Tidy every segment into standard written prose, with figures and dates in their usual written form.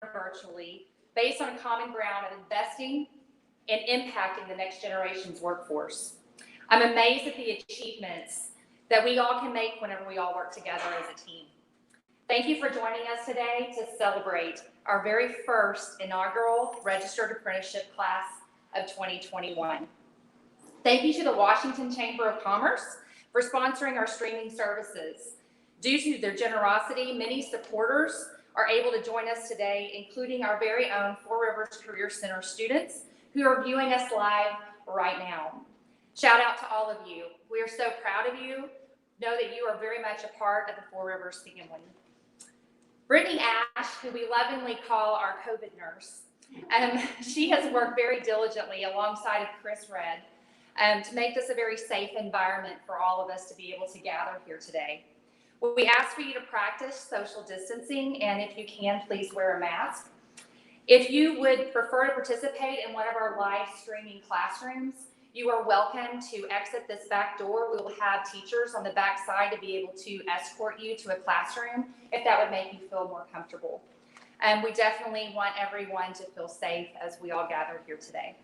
virtually based on a common ground of investing and impacting the next generation's workforce. I'm amazed at the achievements that we all can make whenever we all work together as a team. Thank you for joining us today to celebrate our very first inaugural Registered Apprenticeship class of 2021. Thank you to the Washington Chamber of Commerce for sponsoring our streaming services. Due to their generosity, many supporters are able to join us today, including our very own Four Rivers Career Center students who are viewing us live right now. Shout out to all of you. We are so proud of you. Know that you are very much a part of the Four Rivers family. Brittany Ash, who we lovingly call our COVID nurse, she has worked very diligently alongside of Chris Red to make this a very safe environment for all of us to be able to gather here today. We ask for you to practice social distancing, and if you can, please wear a mask. If you would prefer to participate in one of our live streaming classrooms, you are welcome to exit this back door. We will have teachers on the back side to be able to escort you to a classroom if that would make you feel more comfortable. We definitely want everyone to feel safe as we all gather here today.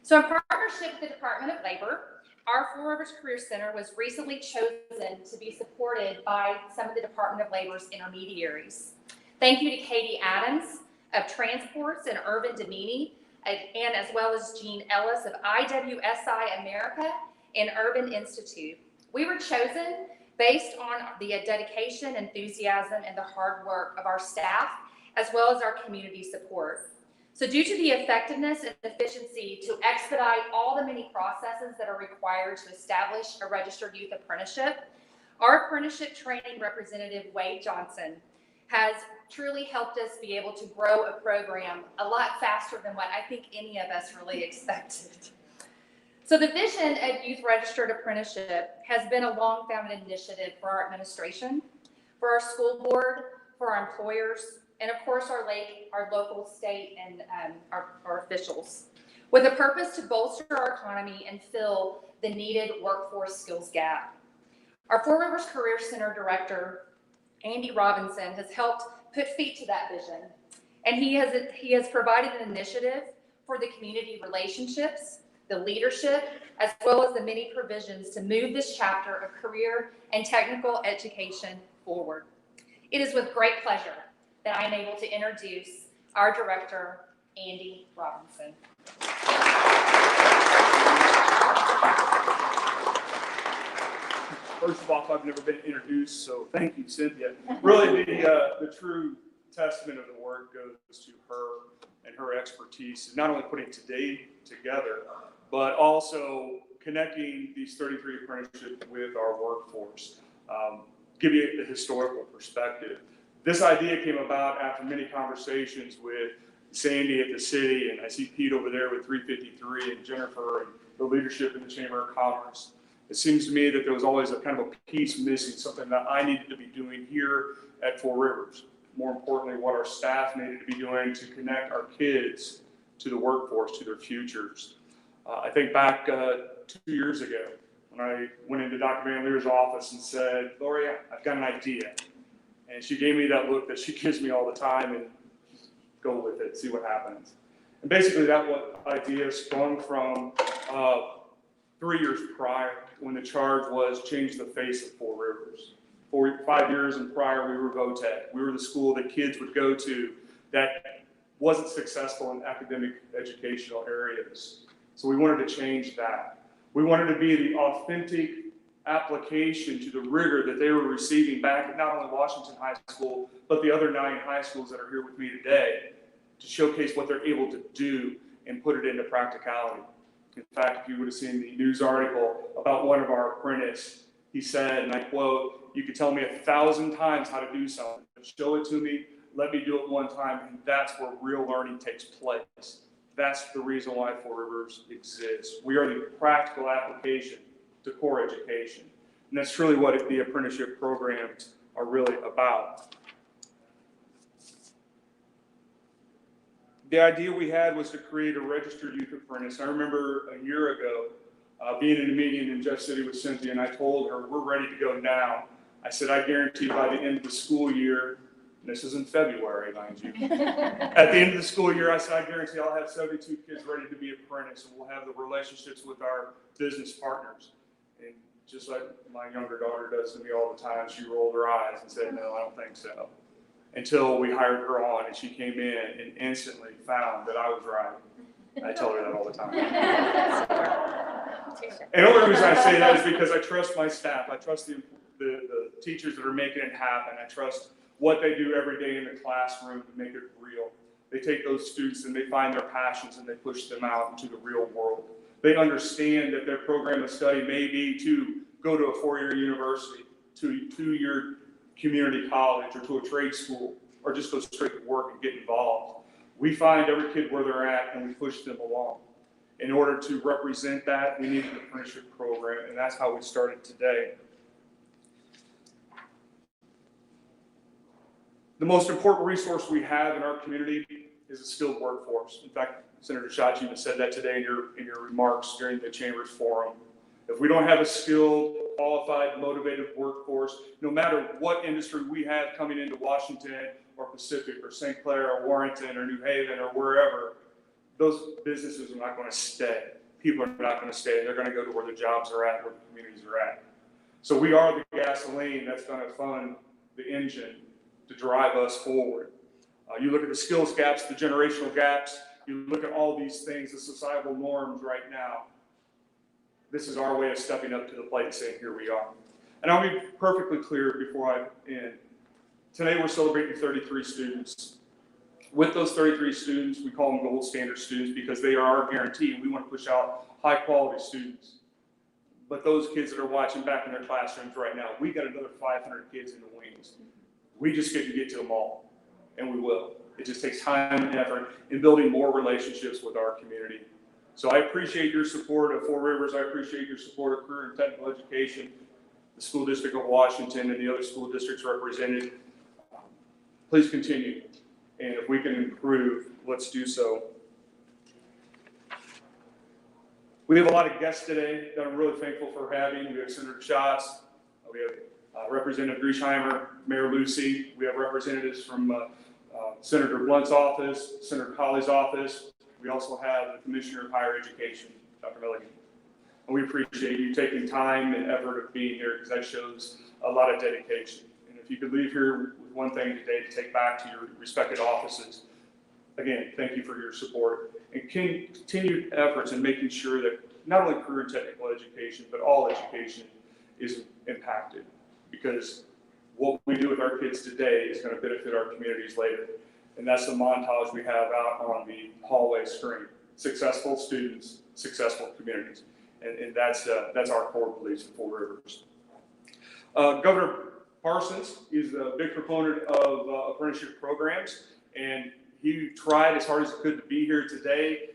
So in partnership with the Department of Labor, our Four Rivers Career Center was recently chosen to be supported by some of the Department of Labor's intermediaries. Thank you to Katie Adams of Transports and Irvin Domini, and as well as Jean Ellis of IWSI America and Urban Institute. We were chosen based on the dedication, enthusiasm, and the hard work of our staff, as well as our community support. So due to the effectiveness and efficiency to expedite all the many processes that are required to establish a registered youth apprenticeship, our apprenticeship training representative, Wade Johnson, has truly helped us be able to grow a program a lot faster than what I think any of us really expected. So the vision of Youth Registered Apprenticeship has been a long-founded initiative for our administration, for our school board, for our employers, and of course our local, state, and our officials, with a purpose to bolster our economy and fill the needed workforce skills gap. Our Four Rivers Career Center Director, Andy Robinson, has helped put feet to that vision, and he has provided an initiative for the community relationships, the leadership, as well as the many provisions to move this chapter of career and technical education forward. It is with great pleasure that I am able to introduce our director, Andy Robinson. First of all, I've never been introduced, so thank you, Cynthia. Really, the true testament of the work goes to her and her expertise, not only putting today together, but also connecting these 33 apprenticeships with our workforce. Give you a historical perspective. This idea came about after many conversations with Sandy at the city, and I see Pete over there with 353, and Jennifer and the leadership in the Chamber of Commerce. It seems to me that there was always a kind of a piece missing, something that I needed to be doing here at Four Rivers. More importantly, what our staff needed to be doing to connect our kids to the workforce, to their futures. I think back 2 years ago when I went into Dr. Van Leer's office and said, "Gloria, I've got an idea." And she gave me that look that she gives me all the time, and go with it, see what happens. And basically that idea sprung from 3 years prior, when the charge was change the face of Four Rivers. 5 years and prior, we were VOTEC. We were the school that kids would go to that wasn't successful in academic educational areas. So we wanted to change that. We wanted to be the authentic application to the rigor that they were receiving back at not only Washington High School, but the other 9 high schools that are here with me today, to showcase what they're able to do and put it into practicality. In fact, if you would have seen the news article about one of our apprentices, he said, and I quote, "You could tell me 1,000 times how to do something, but show it to me, let me do it one time, and that's where real learning takes place." That's the reason why Four Rivers exists. We are the practical application to core education. And that's truly what the apprenticeship programs are really about. The idea we had was to create a registered youth apprentice. I remember a year ago being in a meeting in Jeff City with Cynthia, and I told her, "We're ready to go now." I said, "I guarantee by the end of the school year, This is in February, mind you. At the end of the school year, I guarantee I'll have 72 kids ready to be apprentices, and we'll have the relationships with our business partners. And just like my younger daughter does to me all the time, she rolled her eyes and said, no, I don't think so. Until we hired her on and she came in and instantly found that I was right. I tell her that all the time. And the only reason I say that is because I trust my staff. I trust the teachers that are making it happen. I trust what they do every day in the classroom to make it real. They take those students and they find their passions and they push them out into the real world. They understand that their program of study may be to go to a four-year university, to a two-year community college, or to a trade school, or just go straight to work and get involved. We find every kid where they're at and we push them along. In order to represent that, we need an apprenticeship program, and that's how we started today. The most important resource we have in our community is a skilled workforce. In fact, Senator Schatz even said that today in your remarks during the Chamber's forum. If we don't have a skilled, qualified, motivated workforce, no matter what industry we have coming into Washington or Pacific or St. Clair or Warrenton or New Haven or wherever, those businesses are not going to stay. People are not going to stay. They're going to go to where the jobs are at, where the communities are at. So we are the gasoline that's going to fund the engine to drive us forward. You look at the skills gaps, the generational gaps, you look at all these things, the societal norms right now. This is our way of stepping up to the plate and saying, here we are. And I'll be perfectly clear before I end. Today we're celebrating 33 students. With those 33 students, we call them gold standard students because they are our guarantee, and we want to push out high quality students. But those kids that are watching back in their classrooms right now, we got another 500 kids in the wings. We just get to get to them all, and we will. It just takes time and effort in building more relationships with our community. So I appreciate your support of Four Rivers. I appreciate your support of career and technical education, the School District of Washington, and the other school districts represented. Please continue. And if we can improve, let's do so. We have a lot of guests today that I'm really thankful for having. We have Senator Schatz, we have Representative Griesheimer, Mayor Lucy. We have representatives from Senator Blunt's office, Senator Colley's office. We also have the Commissioner of Higher Education, Dr. Milligan. And we appreciate you taking time and effort of being here because that shows a lot of dedication. And if you could leave here with one thing today to take back to your respected offices, again, thank you for your support and continued efforts in making sure that not only career and technical education, but all education is impacted, because what we do with our kids today is going to benefit our communities later. And that's the montage we have out on the hallway screen. Successful students, successful communities. And that's our core beliefs in Four Rivers. Governor Parsons is a big proponent of apprenticeship programs, and he tried as hard as he could to be here today.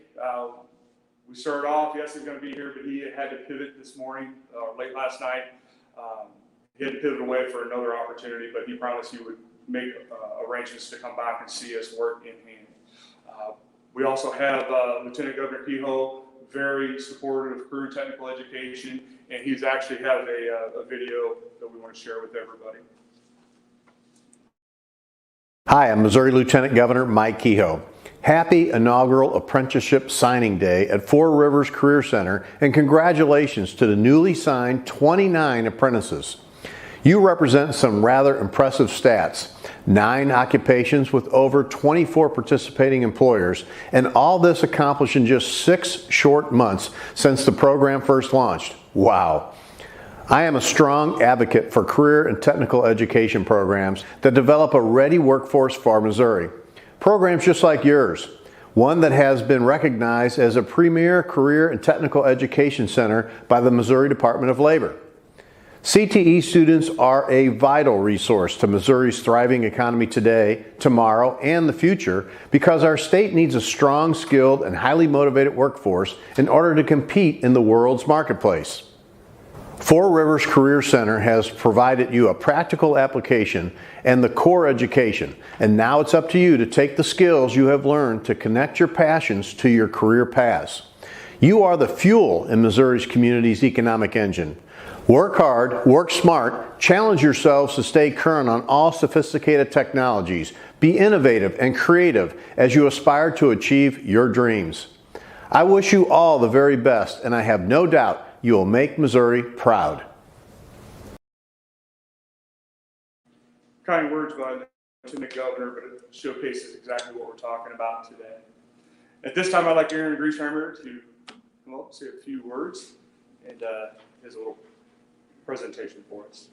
We started off, yes, he's going to be here, but he had to pivot this morning, late last night. He had to pivot away for another opportunity, but he promised he would make arrangements to come back and see us work in hand. We also have Lieutenant Governor Kehoe, very supportive of career and technical education, and he's actually had a video that we want to share with everybody. Hi, I'm Missouri Lieutenant Governor Mike Kehoe. Happy inaugural apprenticeship signing day at Four Rivers Career Center, and congratulations to the newly signed 29 apprentices. You represent some rather impressive stats. 9 occupations with over 24 participating employers, and all this accomplished in just 6 short months since the program first launched. Wow. I am a strong advocate for career and technical education programs that develop a ready workforce for Missouri. Programs just like yours, one that has been recognized as a premier career and technical education center by the Missouri Department of Labor. CTE students are a vital resource to Missouri's thriving economy today, tomorrow, and the future because our state needs a strong, skilled, and highly motivated workforce in order to compete in the world's marketplace. Four Rivers Career Center has provided you a practical application and the core education, and now it's up to you to take the skills you have learned to connect your passions to your career paths. You are the fuel in Missouri's community's economic engine. Work hard, work smart, challenge yourselves to stay current on all sophisticated technologies. Be innovative and creative as you aspire to achieve your dreams. I wish you all the very best, and I have no doubt you will make Missouri proud. Kind words by the Lieutenant Governor, but it showcases exactly what we're talking about today. At this time, I'd like Aaron Griesheimer to come up, say a few words, and his little presentation for us.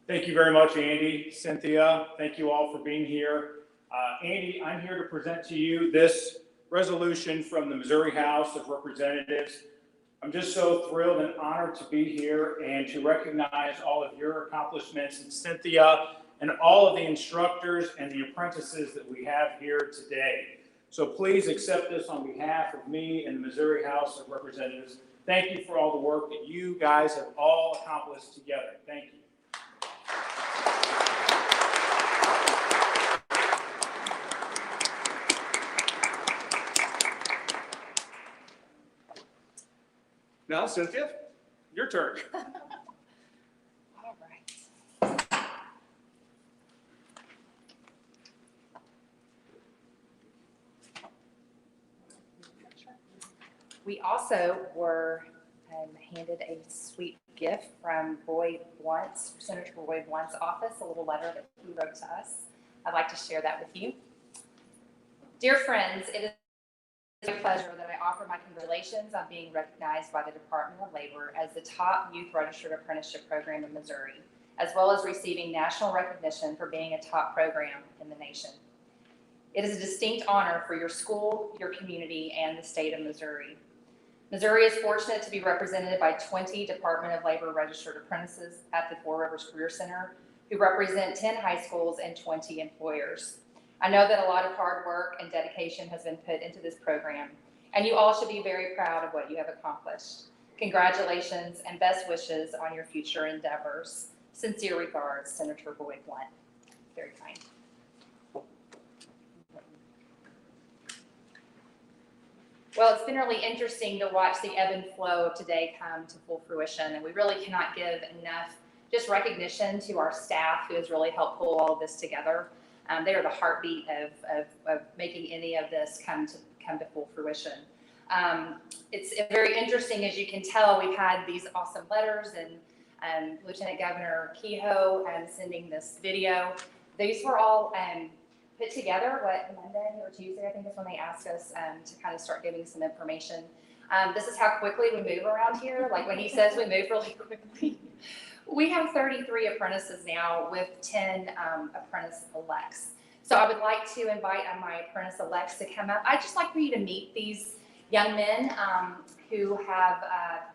Thank you very much, Andy, Cynthia. Thank you all for being here. Andy, I'm here to present to you this resolution from the Missouri House of Representatives. I'm just so thrilled and honored to be here and to recognize all of your accomplishments, and Cynthia and all of the instructors and the apprentices that we have here today. So please accept this on behalf of me and the Missouri House of Representatives. Thank you for all the work that you guys have all accomplished together. Thank you. Now, Cynthia, your turn. All right. We also were handed a sweet gift from Senator Roy Blunt's office, a little letter that he wrote to us. I'd like to share that with you. Dear friends, it is a pleasure that I offer my congratulations on being recognized by the Department of Labor as the top youth registered apprenticeship program in Missouri, as well as receiving national recognition for being a top program in the nation. It is a distinct honor for your school, your community, and the state of Missouri. Missouri is fortunate to be represented by 20 Department of Labor registered apprentices at the Four Rivers Career Center, who represent 10 high schools and 20 employers. I know that a lot of hard work and dedication has been put into this program, and you all should be very proud of what you have accomplished. Congratulations and best wishes on your future endeavors. Sincere regards, Senator Roy Blunt. Very kind. Well, it's been really interesting to watch the ebb and flow of today come to full fruition, and we really cannot give enough just recognition to our staff who has really helped pull all of this together. They are the heartbeat of making any of this come to full fruition. It's very interesting, as you can tell. We've had these awesome letters, and Lieutenant Governor Kehoe sending this video. These were all put together, Monday or Tuesday, I think is when they asked us to kind of start giving some information. This is how quickly we move around here. Like when he says we move really quickly. We have 33 apprentices now with 10 apprentice-elects. So I would like to invite my apprentice-elects to come up. I'd just like for you to meet these young men who have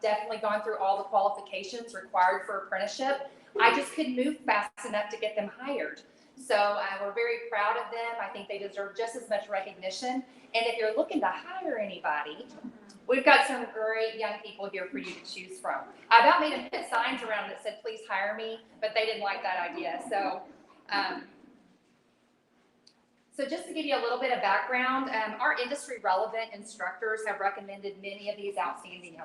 definitely gone through all the qualifications required for apprenticeship. I just couldn't move fast enough to get them hired. So we're very proud of them. I think they deserve just as much recognition. And if you're looking to hire anybody, we've got some great young people here for you to choose from. I about made them put signs around that said, please hire me, but they didn't like that idea. So just to give you a little bit of background, our industry relevant instructors have recommended many of these outstanding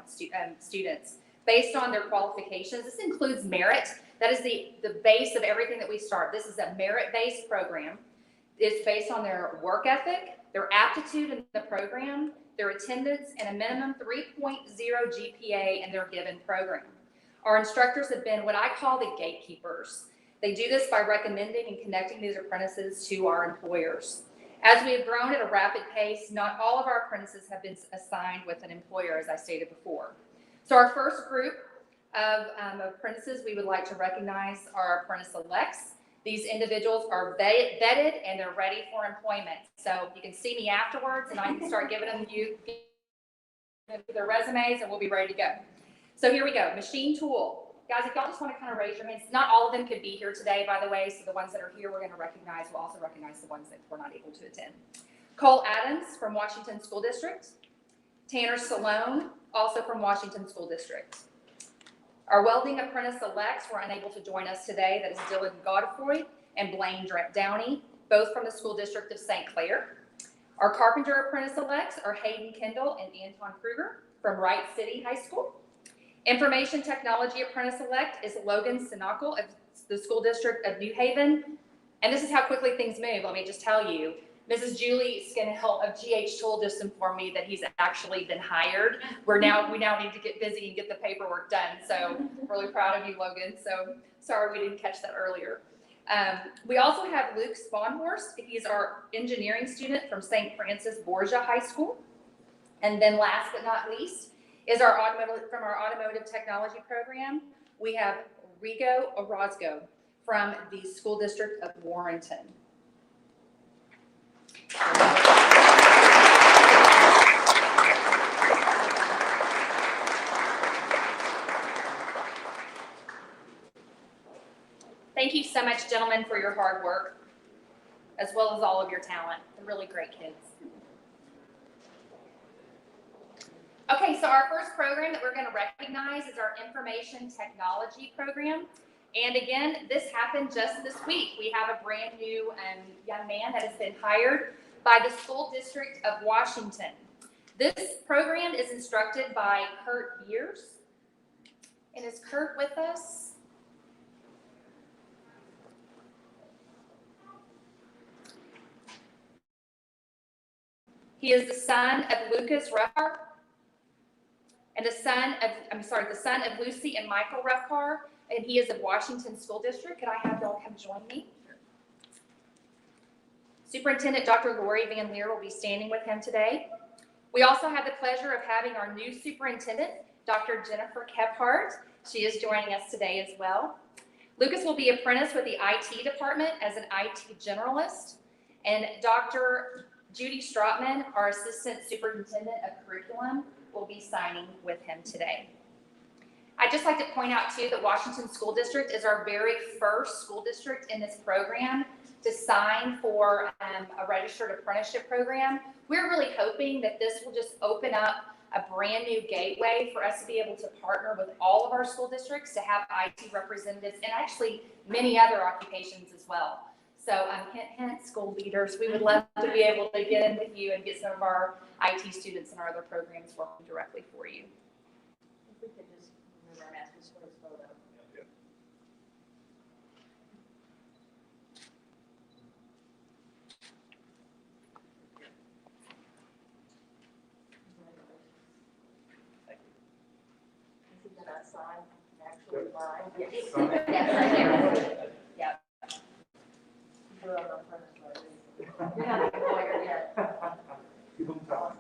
students based on their qualifications. This includes merit. That is the base of everything that we start. This is a merit-based program. It's based on their work ethic, their aptitude in the program, their attendance, and a minimum 3.0 GPA in their given program. Our instructors have been what I call the gatekeepers. They do this by recommending and connecting these apprentices to our employers. As we have grown at a rapid pace, not all of our apprentices have been assigned with an employer, as I stated before. So our first group of apprentices we would like to recognize are apprentice-elects. These individuals are vetted and they're ready for employment. So you can see me afterwards and I can start giving them their resumes and we'll be ready to go. So here we go, machine tool. Guys, if y'all just want to kind of raise your hands, not all of them could be here today, by the way. So the ones that are here, we're going to recognize. We'll also recognize the ones that were not able to attend. Cole Adams from Washington School District. Tanner Salone, also from Washington School District. Our welding apprentice-elects were unable to join us today. That is Dylan Godefroy and Blaine Downey, both from the School District of St. Clair. Our carpenter apprentice-elects are Hayden Kendall and Anton Kruger from Wright City High School. Information technology apprentice-elect is Logan Sinakel of the School District of New Haven. And this is how quickly things move, let me just tell you. Mrs. Julie Skinhill of GH Tool just informed me that he's actually been hired. We now need to get busy and get the paperwork done. So really proud of you, Logan. So sorry we didn't catch that earlier. We also have Luke Sponhorst. He's our engineering student from St. Francis Borgia High School. And then last but not least is from our automotive technology program. We have Rigo Orozco from the School District of Warrenton. Thank you so much, gentlemen, for your hard work, as well as all of your talent. They're really great kids. Okay, so our first program that we're going to recognize is our information technology program. And again, this happened just this week. We have a brand new young man that has been hired by the School District of Washington. This program is instructed by Kurt Beers. And is Kurt with us? He is the son of Lucas Ruffar and the son of Lucy and Michael Ruffar, and he is of Washington School District. Could I have y'all come join me? Superintendent Dr. Lori Van Leer will be standing with him today. We also have the pleasure of having our new superintendent, Dr. Jennifer Kephart. She is joining us today as well. Lucas will be apprenticed with the IT department as an IT generalist, and Dr. Judy Stratman, our Assistant Superintendent of Curriculum, will be signing with him today. I'd just like to point out too that Washington School District is our very first school district in this program to sign for a registered apprenticeship program. We're really hoping that this will just open up a brand new gateway for us to be able to partner with all of our school districts to have IT representatives and actually many other occupations as well. So hint, hint, school leaders, we would love to be able to get in with you and get some of our IT students and our other programs working directly for you. If we could just remember our master's for his photo. Is he gonna sign actually live? Yes. Yes, right there. Yep. You're on the front side. You're not a lawyer yet. Awesome.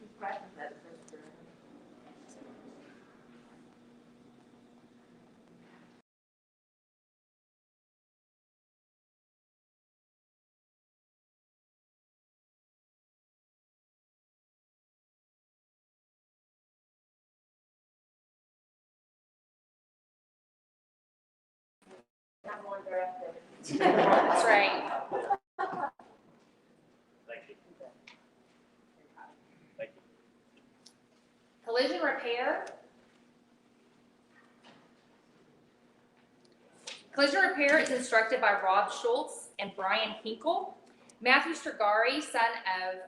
He's practicing that first grade. I'm going there after. That's right. Thank you. Thank you. Collision repair. Collision repair is instructed by Rob Schultz and Brian Hinkle. Matthew Strigari, son of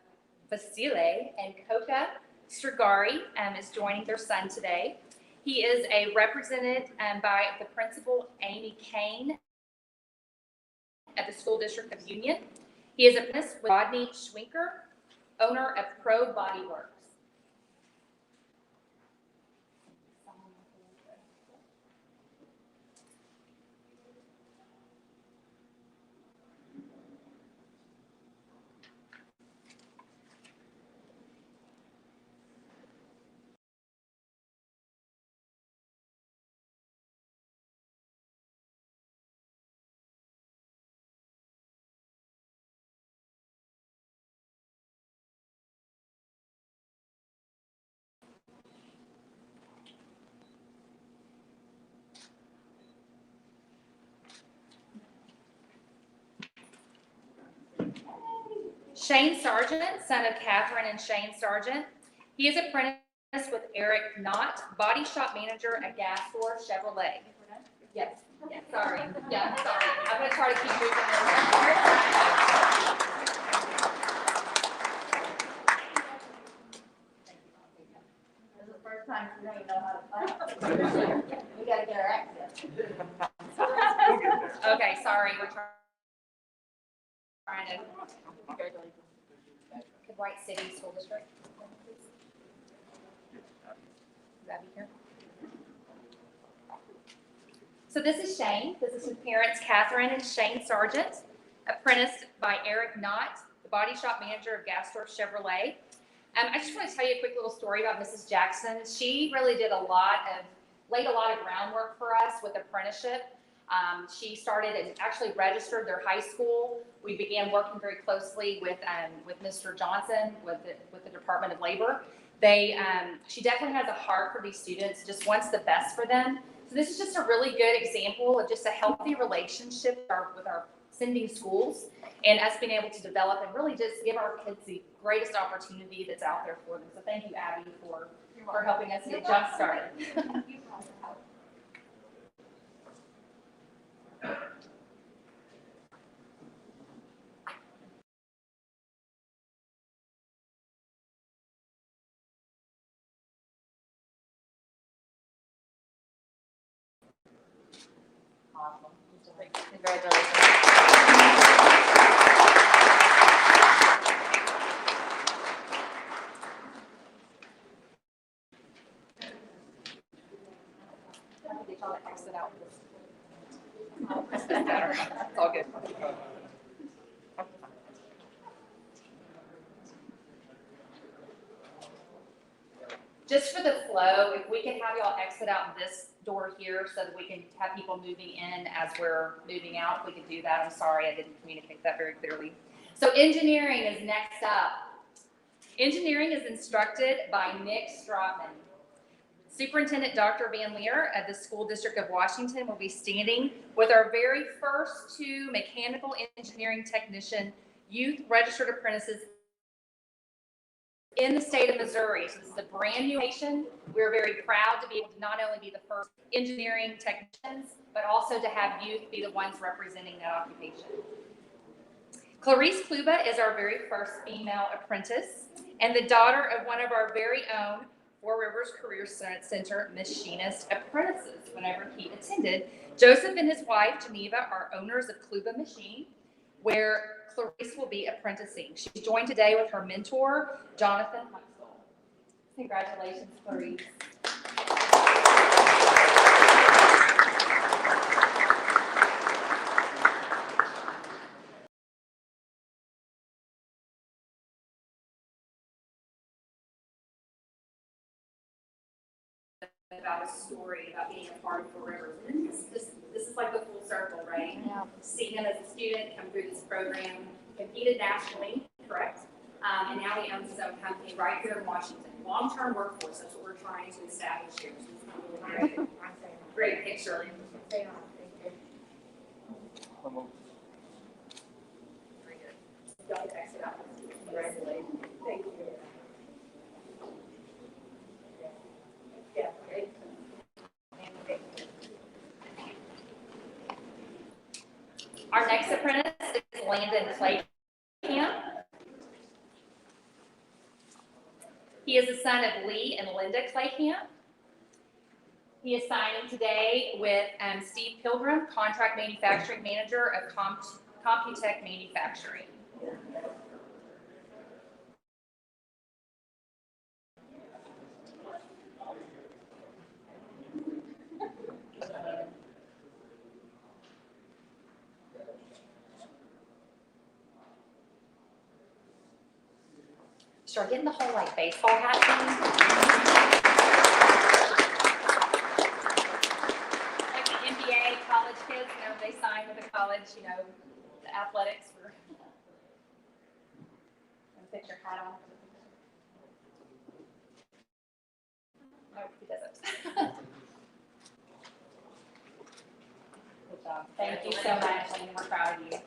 Vasile and Coca Strigari, is joining their son today. He is represented by the principal, Amy Kane, at the School District of Union. He is apprenticed with Rodney Schwinker, owner of Pro Body Works. Shane Sargent, son of Catherine and Shane Sargent. He is apprenticed with Eric Knott, body shop manager at Gastor Chevrolet. Yes, yes, sorry. Yeah, sorry. I'm gonna try to keep moving. This is the first time you don't even know how to clap. We gotta get our accent. Okay, sorry, we're trying to. White City School District. Abby here. So this is Shane. This is his parents, Catherine and Shane Sargent, apprenticed by Eric Knott, the body shop manager of Gastor Chevrolet. I just want to tell you a quick little story about Mrs. Jackson. She really laid a lot of groundwork for us with apprenticeship. She started and actually registered their high school. We began working very closely with Mr. Johnson with the Department of Labor. She definitely has a heart for these students, just wants the best for them. So this is just a really good example of just a healthy relationship with our sending schools and us being able to develop and really just give our kids the greatest opportunity that's out there for them. So thank you, Abby, for helping us get jump started. Awesome. Congratulations. Get y'all to exit out. It's all good. Just for the flow, if we can have y'all exit out this door here so that we can have people moving in as we're moving out, if we could do that. I'm sorry, I didn't communicate that very clearly. So engineering is next up. Engineering is instructed by Nick Stratman. Superintendent Dr. Van Leer of the School District of Washington will be standing with our very first 2 mechanical engineering technician youth registered apprentices in the state of Missouri. So this is a brand new nation. We're very proud to be able to not only be the first engineering technicians, but also to have youth be the ones representing that occupation. Clarice Kluba is our very first female apprentice and the daughter of one of our very own Four Rivers Career Center machinist apprentices whenever he attended. Joseph and his wife, Geneva, are owners of Kluba Machine, where Clarice will be apprenticing. She's joined today with her mentor, Jonathan Huxtable. Congratulations, Clarice. About a story about being a part of Four Rivers. And this is like the full circle, right? Yeah. Seeing him as a student come through this program, competed nationally, correct? And now he owns his own company right here in Washington. Long-term workforce, that's what we're trying to establish here. So it's really great. Great picture. Very good. Y'all exit out. Congratulations. Thank you. Yeah, great. Our next apprentice is Landon Claycamp. He is the son of Lee and Linda Claycamp. He is signing today with Steve Pilgrim, contract manufacturing manager of Computech Manufacturing. Start getting the whole like baseball hat thing. Like the NBA college kids, they sign with the college, the athletics for. And put your hat on. No, he doesn't. Good job. Thank you so much, and we're proud of you.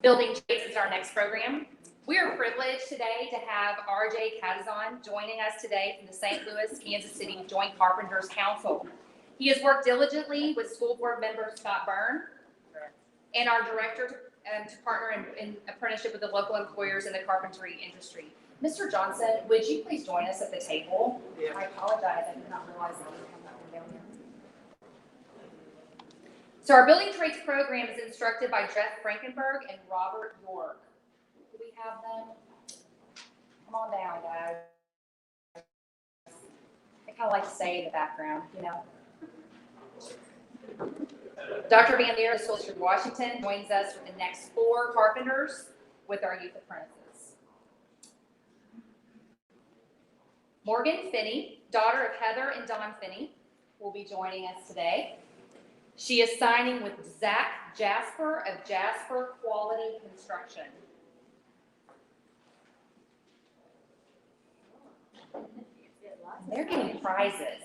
Building Trades is our next program. We are privileged today to have RJ Catazon joining us today from the St. Louis, Kansas City Joint Carpenters Council. He has worked diligently with school board member Scott Byrne and our director to partner in apprenticeship with the local employers in the carpentry industry. Mr. Johnson, would you please join us at the table? Yeah. I apologize, I did not realize that we were coming up and down here. So our building trades program is instructed by Jeff Frankenberg and Robert York. Do we have them? Come on down, guys. I kind of like to say in the background, you know. Dr. Van Leer of School District Washington joins us for the next 4 carpenters with our youth apprentices. Morgan Finney, daughter of Heather and Don Finney, will be joining us today. She is signing with Zach Jasper of Jasper Quality Construction. They're getting prizes.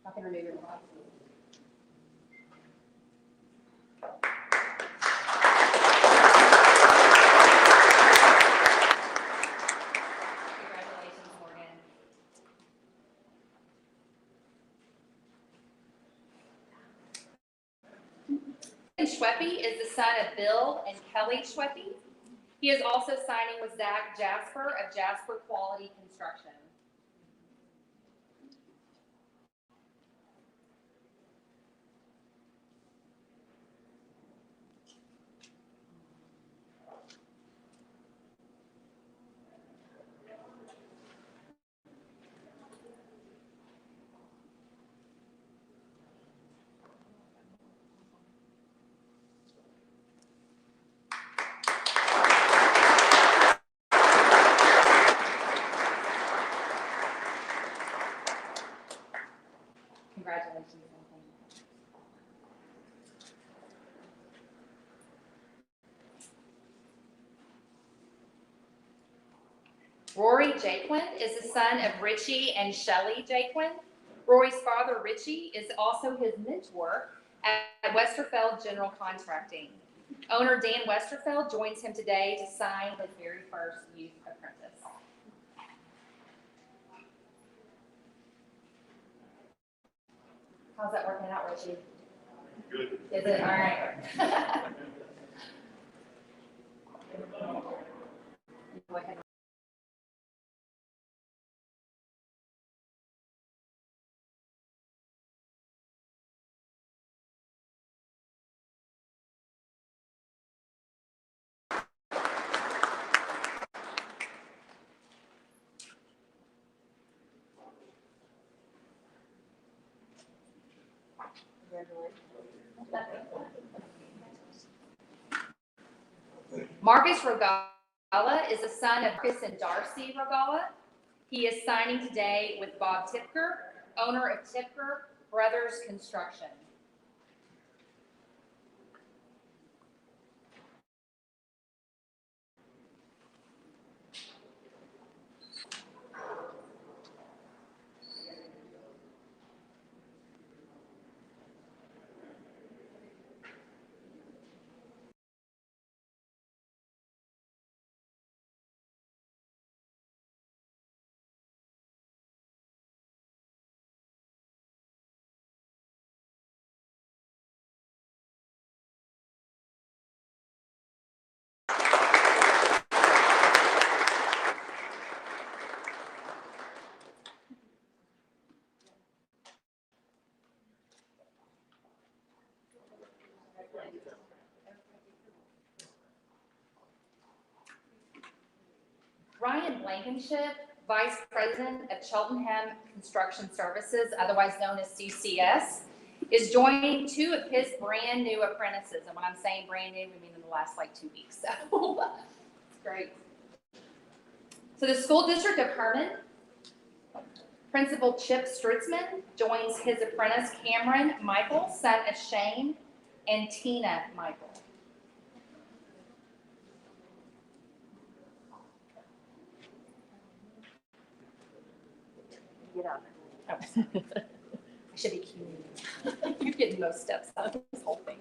Not gonna remove your glove. Congratulations, Morgan. Schweppe is the son of Bill and Kelly Schweppe. He is also signing with Zach Jasper of Jasper Quality Construction. Congratulations. Rory Jaquin is the son of Richie and Shelley Jaquin. Rory's father, Richie, is also his mentor at Westerfeld General Contracting. Owner Dan Westerfeld joins him today to sign his very first youth apprentice. How's that working out, Richie? Good. Is it? All right. Go ahead. Marcus Regala is the son of Chris and Darcy Regala. He is signing today with Bob Tipker, owner of Tipker Brothers Construction. Ryan Blankenship, Vice President of Cheltenham Construction Services, otherwise known as CCS, is joining 2 of his brand new apprentices. And when I'm saying brand new, we mean in the last like 2 weeks. So it's great. So the School District of Herman Principal Chip Stritzman joins his apprentice Cameron Michael, son of Shane and Tina Michael. Get up. Oh. I should be cueing. You're getting those steps out of this whole thing.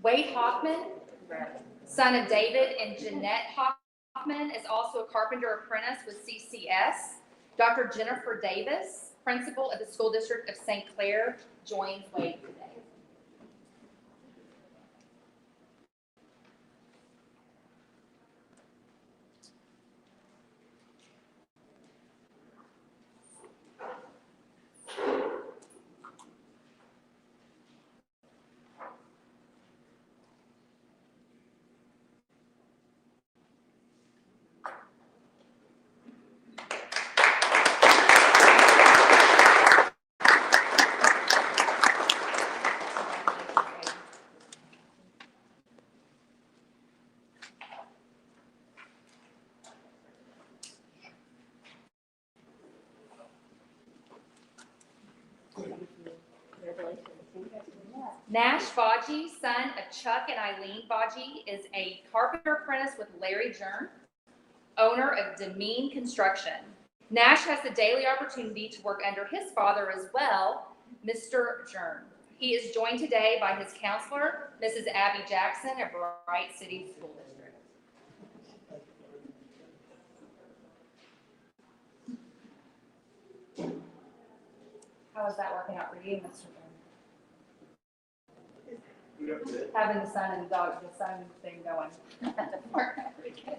Wade Hoffman, son of David and Jeanette Hoffman, is also a carpenter apprentice with CCS. Dr. Jennifer Davis, principal of the School District of St. Clair, joins Wade today. Nash Baji, son of Chuck and Eileen Baji, is a carpenter apprentice with Larry Jern, owner of Demeen Construction. Nash has the daily opportunity to work under his father as well, Mr. Jern. He is joined today by his counselor, Mrs. Abby Jackson of Wright City School District. How is that working out for you, Mr. Jern? Having the son and dog, the son thing going. Working out pretty good.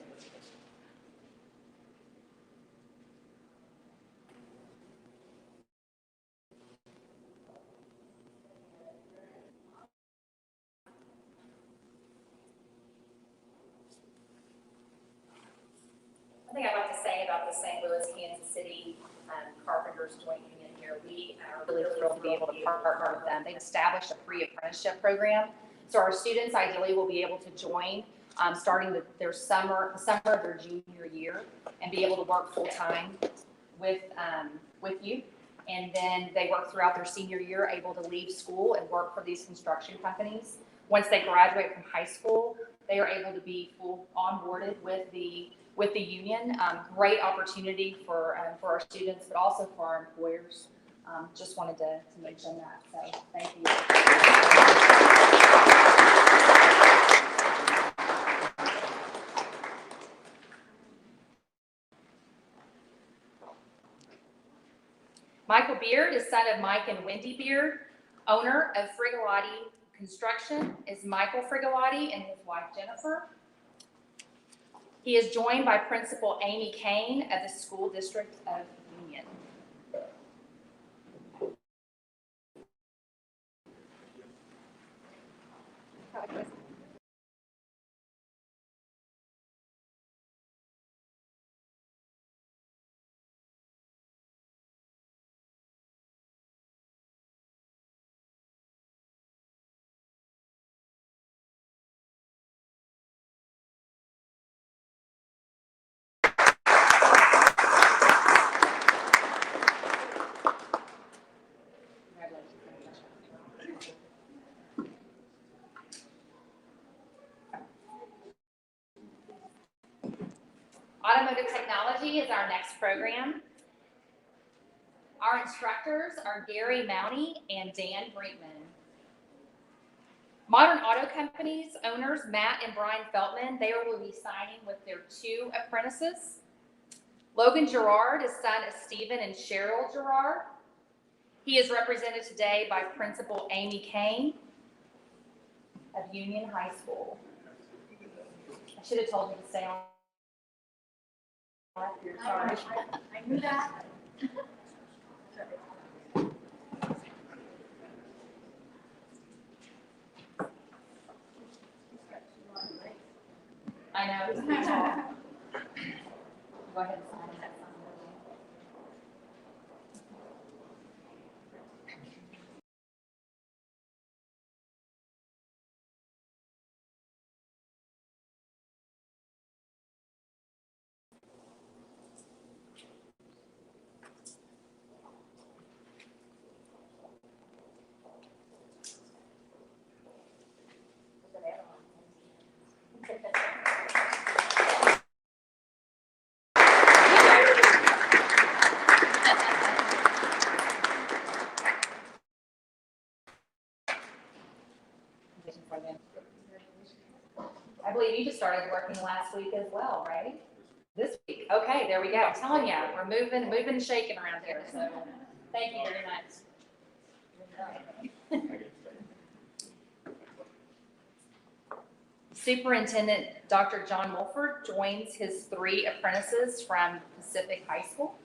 I think I'd like to say about the St. Louis, Kansas City Carpenters Joint Union here, we are really thrilled to be able to partner with them. They've established a pre-apprenticeship program. So our students ideally will be able to join starting their summer of their junior year and be able to work full-time with you. And then they work throughout their senior year, able to leave school and work for these construction companies. Once they graduate from high school, they are able to be full onboarded with the union. Great opportunity for our students, but also for our employers. Just wanted to mention that. So thank you. Michael Beard is son of Mike and Wendy Beard, owner of Frigalotti Construction, is Michael Frigalotti and his wife Jennifer. He is joined by Principal Amy Kane of the School District of Union. Automotive technology is our next program. Our instructors are Gary Mounty and Dan Brinkman. Modern Auto Company's owners, Matt and Brian Feltman, they will be signing with their 2 apprentices. Logan Gerard is son of Stephen and Cheryl Gerard. He is represented today by Principal Amy Kane of Union High School. I should have told you to stay on. Sorry. I knew that. I know. go ahead and sign that. I believe you just started working last week as well, right? This week. Okay, there we go. I'm telling you, we're moving and shaking around here, so thank you very much. Superintendent Dr. John Mulford joins his 3 apprentices from Pacific High School.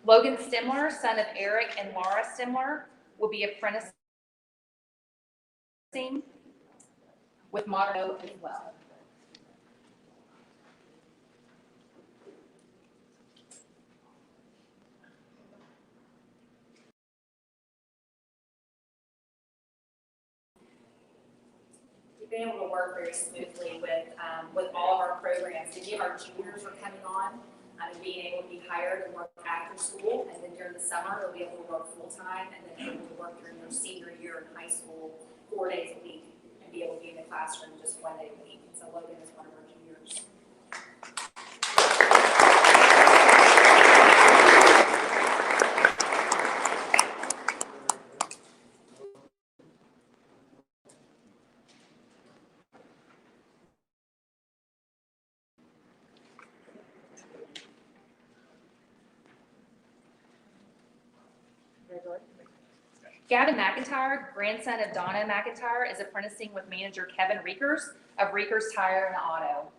Logan Stimler, son of Eric and Laura Stimler, will be apprenticing with Motto as well. We've been able to work very smoothly with all of our programs. Many of our juniors are coming on and being able to be hired and work after school, and then during the summer they'll be able to work full time, and then able to work during their senior year in high school 4 days a week and be able to be in the classroom just 1 day a week. And so Logan is one of our juniors. Gavin McIntyre, grandson of Donna McIntyre, is apprenticing with manager Kevin Reekers of Reekers Tire and Auto.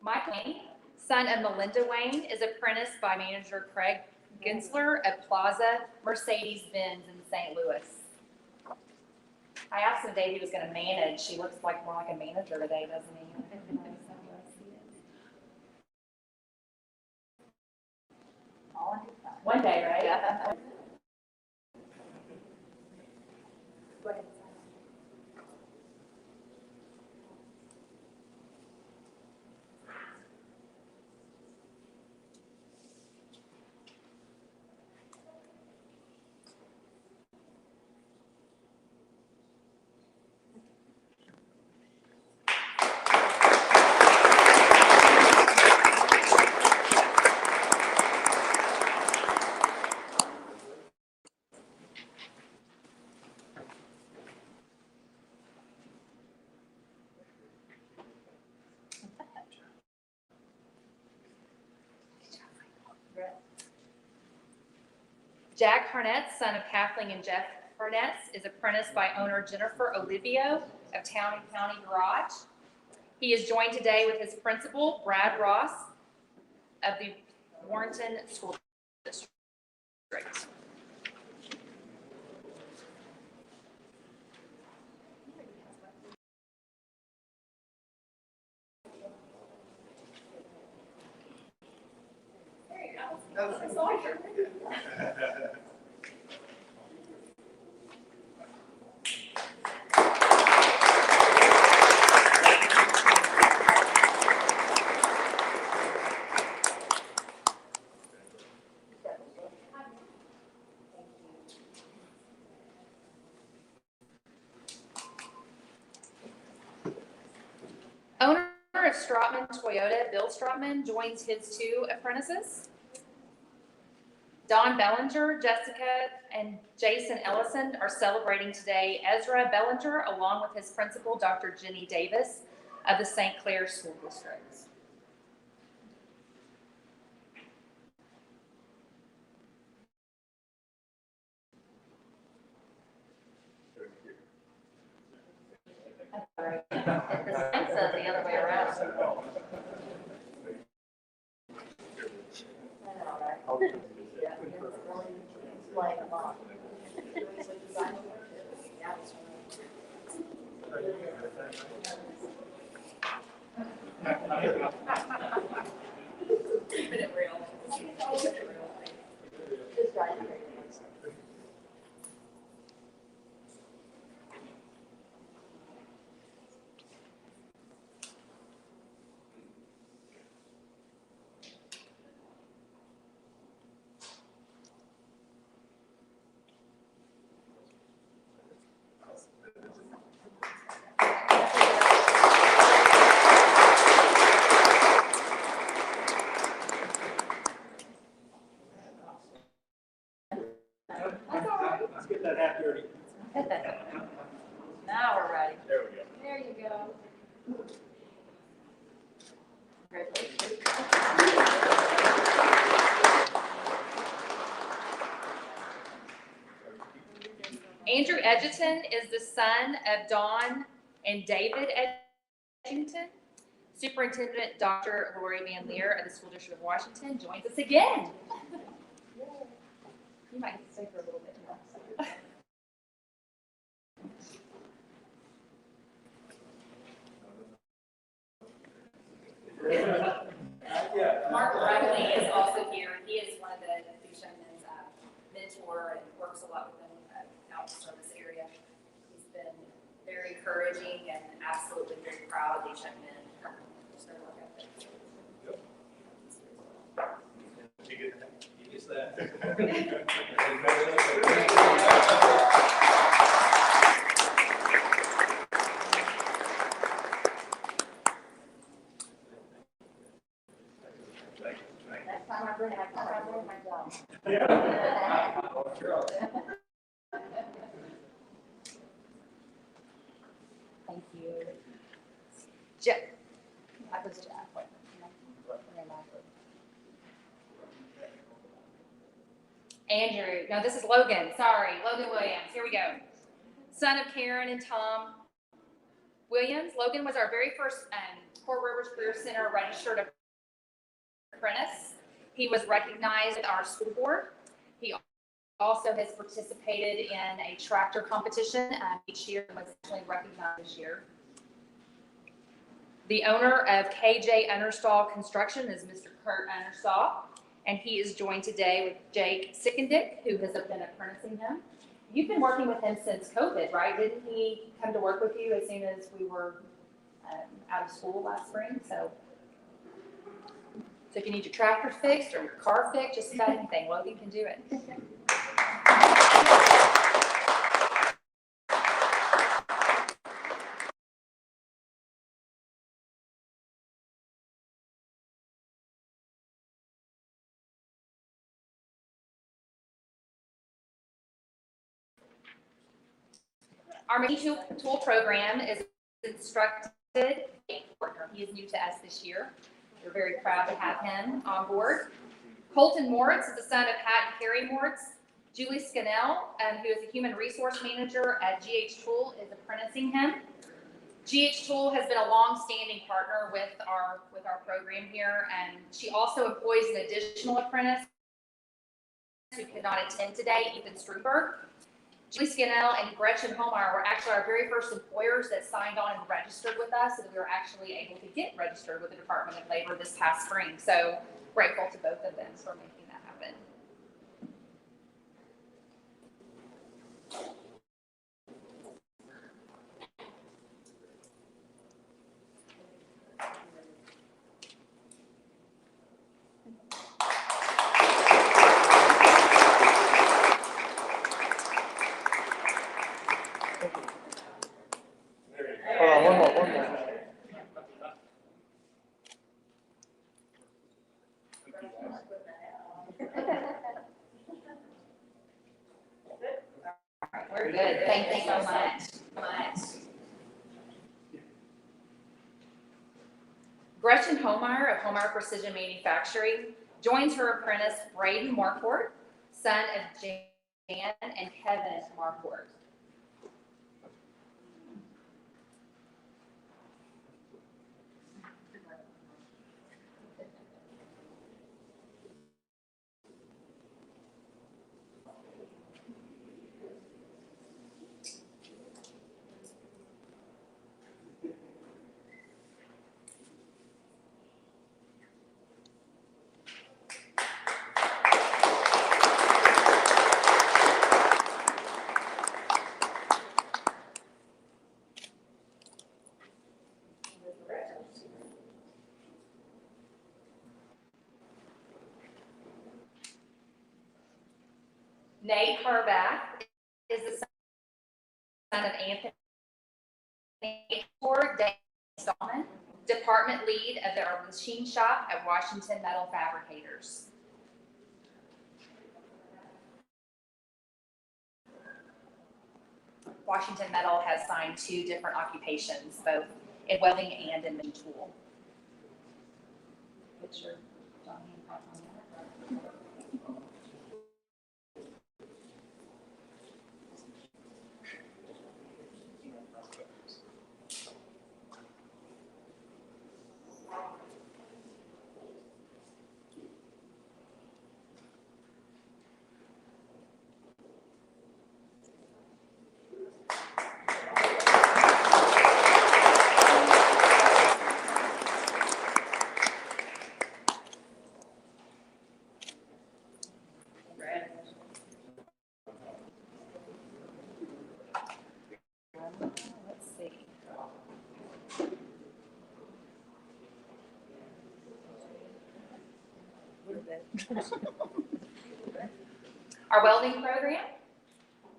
Mike Wayne, son of Melinda Wayne, is apprenticed by manager Craig Gensler at Plaza Mercedes-Benz in St. Louis. I asked him today if he was going to manage. He looks like more like a manager today, doesn't he? One day, right? Yeah. Go ahead. Jack Harnett, son of Kathleen and Jeff Harnett, is apprenticed by owner Jennifer Olivio of Town and County Garage. He is joined today with his principal, Brad Ross, of the Warrenton School District. Stratman Toyota, Bill Stratman, joins his 2 apprentices. Don Bellinger, Jessica, and Jason Ellison are celebrating today. Ezra Bellinger, along with his principal, Dr. Jenny Davis, of the St. Clair School District. The sign says the other way around. Yeah, it's really like a lot. Keeping it real. Keeping it real. Just right. Let's get that half dirty. Now we're ready. There we go. There you go. Congratulations. Andrew Edgerton is the son of Dawn and David Edgerton. Superintendent Dr. Lori Van Leer of the School District of Washington joins us again. You might have to stay for a little bit more. Mark Riley is also here. He is one of the Duchesne's mentor and works a lot with them out in the service area. He's been very encouraging and absolutely very proud of Duchesne. Just their work ethic. He gets that. Next time I bring my job. Thank you. Jeff. That was Jeff. Andrew, no, this is Logan, sorry, Logan Williams, here we go. Son of Karen and Tom Williams. Logan was our very first Fort Rivers Career Center registered apprentice. He was recognized at our school board. He also has participated in a tractor competition each year and was actually recognized this year. The owner of KJ Understall Construction is Mr. Kurt Understall, and he is joined today with Jake Sickendick, who has been apprenticing him. You've been working with him since COVID, right? Didn't he come to work with you as soon as we were out of school last spring? So if you need your tractor fixed or your car fixed, just about anything, Logan can do it. Our machine tool program is instructed partner. He is new to us this year. We're very proud to have him on board. Colton Moritz is the son of Pat and Carrie Moritz. Julie Scannell, who is a human resource manager at GH Tool, is apprenticing him. GH Tool has been a long-standing partner with our program here, and she also employs an additional apprentice who could not attend today, Ethan Struberg. Julie Scannell and Gretchen Holmeyer were actually our very first employers that signed on and registered with us, and we were actually able to get registered with the Department of Labor this past spring. So grateful to both of them for making that happen. We're good. Thank you so much. Gretchen Homeyer of Homeyer Precision Manufacturing joins her apprentice Braden Marquardt, son of Jan and Kevin Marquardt. Nate Harbath is the son of Anthony Ford, Stallman, department lead of their machine shop at Washington Metal Fabricators. Washington Metal has signed 2 different occupations, both in welding and in machine tool. Picture John Hancock on that. Let's see. Our welding program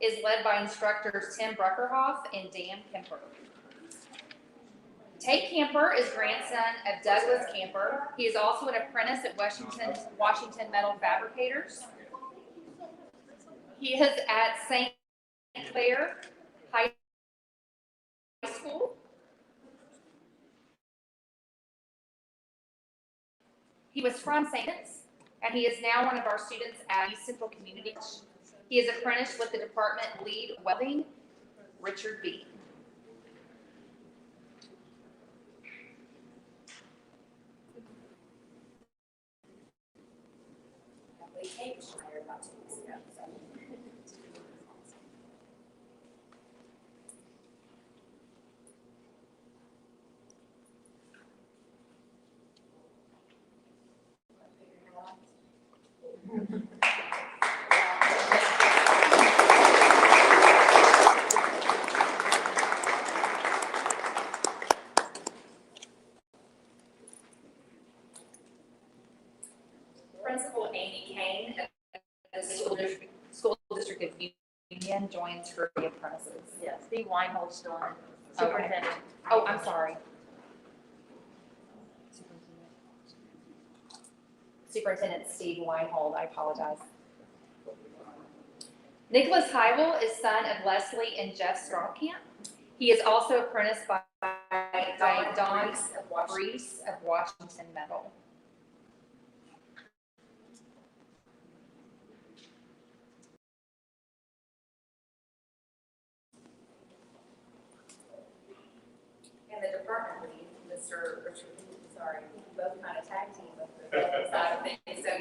is led by instructors Tim Bruckerhoff and Dan Kemper. Tate Kemper is grandson of Douglas Kemper. He is also an apprentice at Washington Metal Fabricators. He is at St. Clair High School. He was from St. and he is now one of our students at East Central Community College. He is apprenticed with the department lead welding, Richard B. Principal Amy Kane of the School District of Union joins her apprentices. Yes, Steve Weinhold's still on. Okay. Superintendent. Oh, I'm sorry. Superintendent Steve Weinhold, I apologize. Nicholas Hywell is son of Leslie and Jeff Strawcamp. He is also apprenticed by Don Reese of Washington Metal. And the department lead, Mr. Richard, sorry, we both kind of tag team with the building side of things. So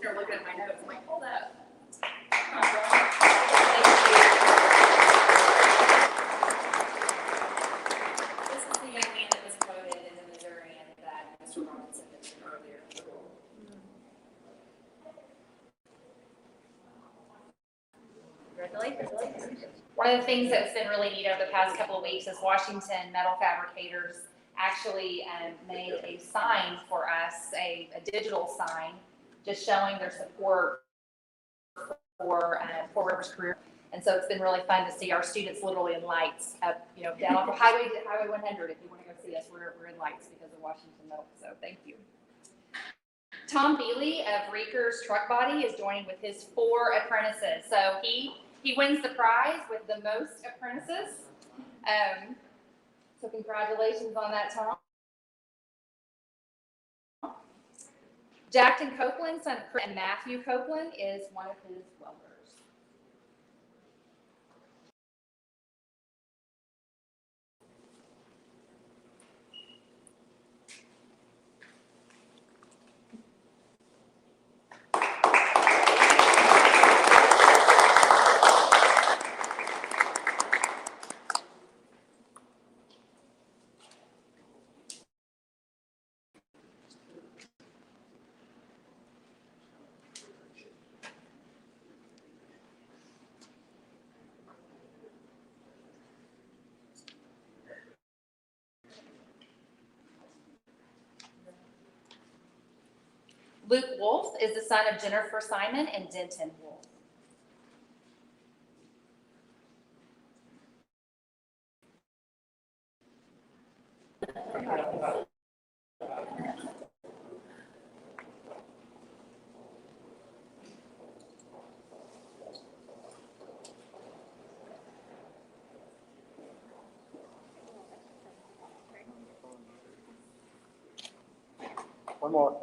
you're looking at my notes, I'm like, hold up. Come on, bro. Thank you. This is the young man that was quoted in the Missourian that Mr. Robinson mentioned earlier. Congratulations. One of the things that's been really neat over the past couple of weeks is Washington Metal Fabricators actually made a sign for us, a digital sign, just showing their support for Four Rivers Career. And so it's been really fun to see our students literally in lights up, down off of Highway 100. If you want to go see us, we're in lights because of Washington Metal. So thank you. Tom Bealey of Reeker's Truck Body is joining with his 4 apprentices. So he He wins the prize with the most apprentices. So congratulations on that, Tom. Jackson Copeland, son of Chris and Matthew Copeland, is one of his welders. Luke Wolf is the son of Jennifer Simon and Denton Wolf. One more.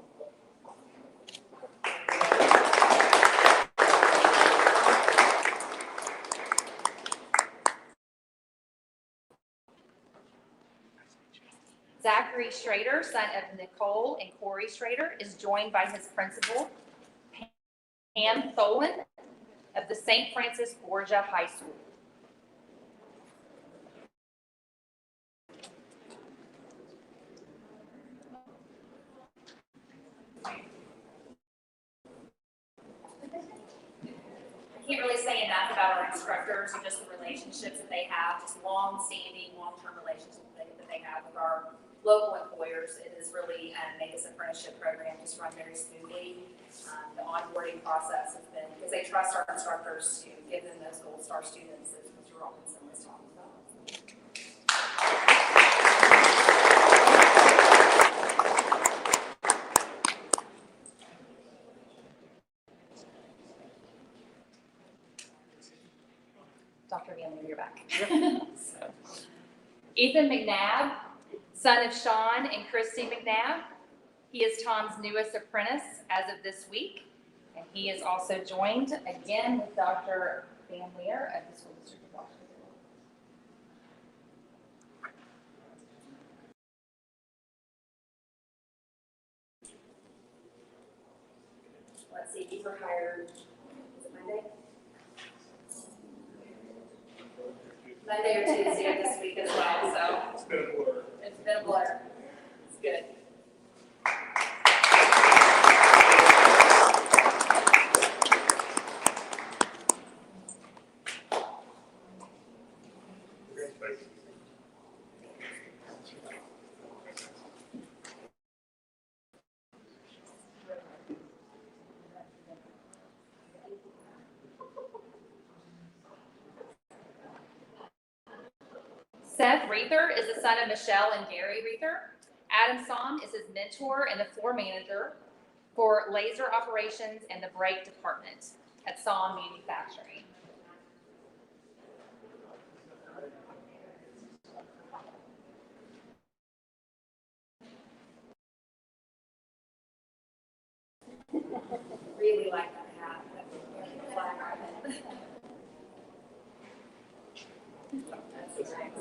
Zachary Schrader, son of Nicole and Corey Schrader, is joined by his principal, Pam Tholen, of the St. Francis Borgia High School. I can't really say enough about our instructors and just the relationships that they have, just long-standing, long-term relationships that they have with our local employers. It has really made this apprenticeship program just run very smoothly. The onboarding process has been, because they trust our instructors to give them those gold star students, as Mr. Robinson was talking about. Dr. Van, you're back. So, Ethan McNabb, son of Sean and Christy McNabb. He is Tom's newest apprentice as of this week. And he is also joined again with Dr. Van Leer of the School District of Washington. Let's see, these were hired, is it Monday? Monday or Tuesday of this week as well, so. It's been a blur. It's been a blur. It's good. Seth Reether is the son of Michelle and Gary Reether. Adam Somm is his mentor and the floor manager for laser operations and the brake department at Somm Manufacturing. Really like that hat. That flag on it. That's nice.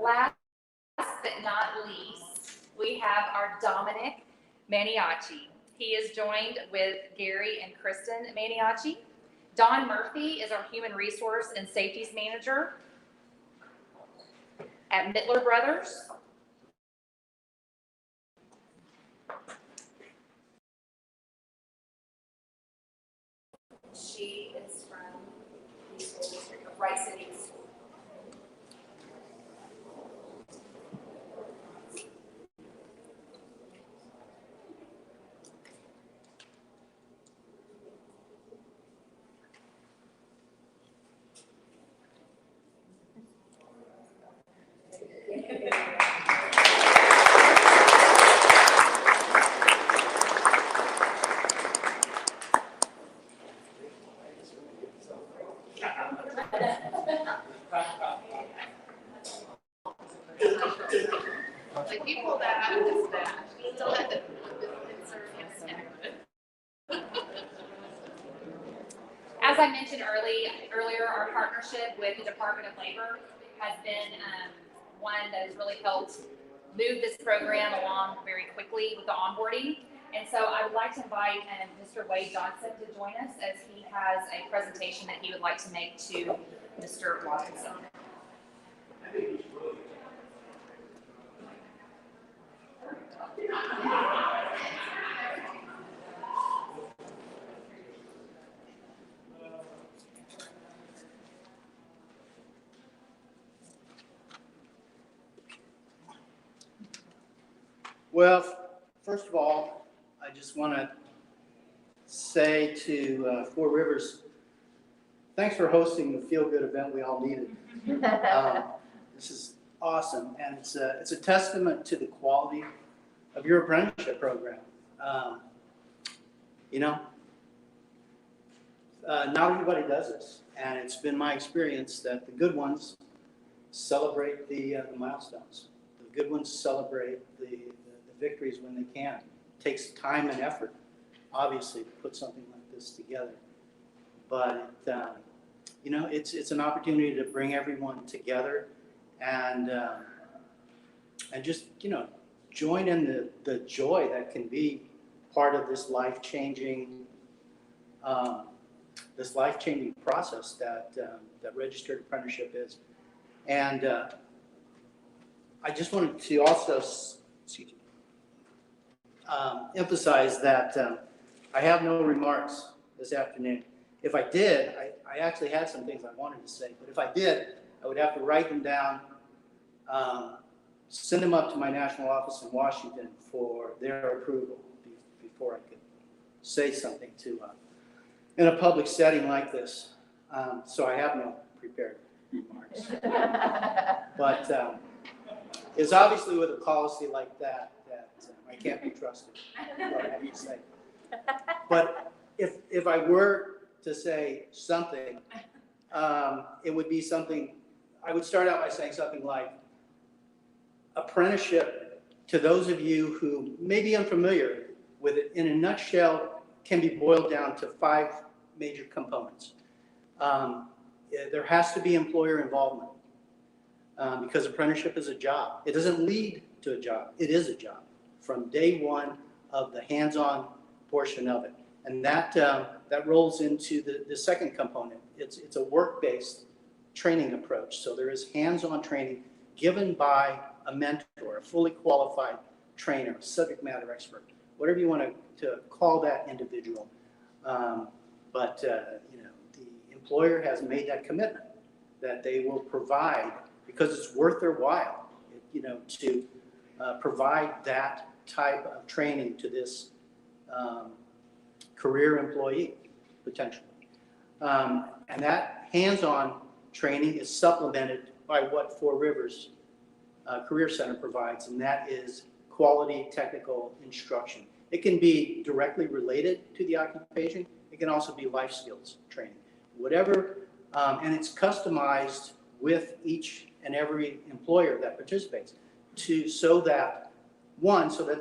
Last but not least, we have our Dominic Maniaci. He is joined with Gary and Kristen Maniaci. Don Murphy is our Human Resource and Safeties Manager at Mittler Brothers. She is from the school district of Rice City School. Like people that have this badge still have to insert his tag. As I mentioned earlier, our partnership with the Department of Labor has been one that has really helped move this program along very quickly with the onboarding. And so I would like to invite Mr. Wade Johnson to join us as he has a presentation that he would like to make to Mr. Watkinson. Well, first of all, I just want to say to Four Rivers, thanks for hosting the feel-good event we all needed. This is awesome, and it's a testament to the quality of your apprenticeship program. Not everybody does this, and it's been my experience that the good ones celebrate the milestones. The good ones celebrate the victories when they can. It takes time and effort, obviously, to put something like this together. But it's an opportunity to bring everyone together and just join in the joy that can be part of this life-changing process that registered apprenticeship is. And I just wanted to also emphasize that I have no remarks this afternoon. If I did, I actually had some things I wanted to say, but if I did, I would have to write them down, send them up to my national office in Washington for their approval before I could say something in a public setting like this. So I have no prepared remarks. But it's obviously with a policy like that I can't be trusted. What I have to say. But if I were to say something, it would be something. I would start out by saying something like, apprenticeship, to those of you who may be unfamiliar with it, in a nutshell, can be boiled down to 5 major components. There has to be employer involvement because apprenticeship is a job. It doesn't lead to a job. It is a job from day one of the hands-on portion of it. And that rolls into the second component. It's a work-based training approach. So there is hands-on training given by a mentor, a fully qualified trainer, a subject matter expert, whatever you want to call that individual. But the employer has made that commitment that they will provide, because it's worth their while, to provide that type of training to this career employee, potentially. And that hands-on training is supplemented by what Four Rivers Career Center provides, and that is quality technical instruction. It can be directly related to the occupation. It can also be life skills training, whatever, and it's customized with each and every employer that participates so that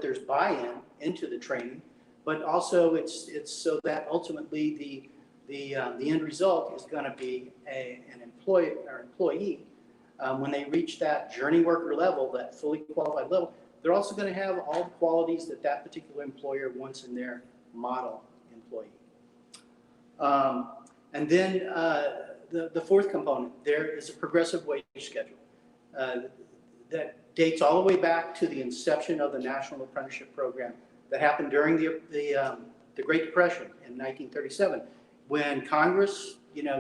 there's buy-in into the training, but also it's so that ultimately the end result is going to be an employee when they reach that journey worker level, that fully qualified level. They're also going to have all the qualities that particular employer wants in their model employee. And then the fourth component, there is a progressive wage schedule that dates all the way back to the inception of the National Apprenticeship Program that happened during the Great Depression in 1937, when Congress,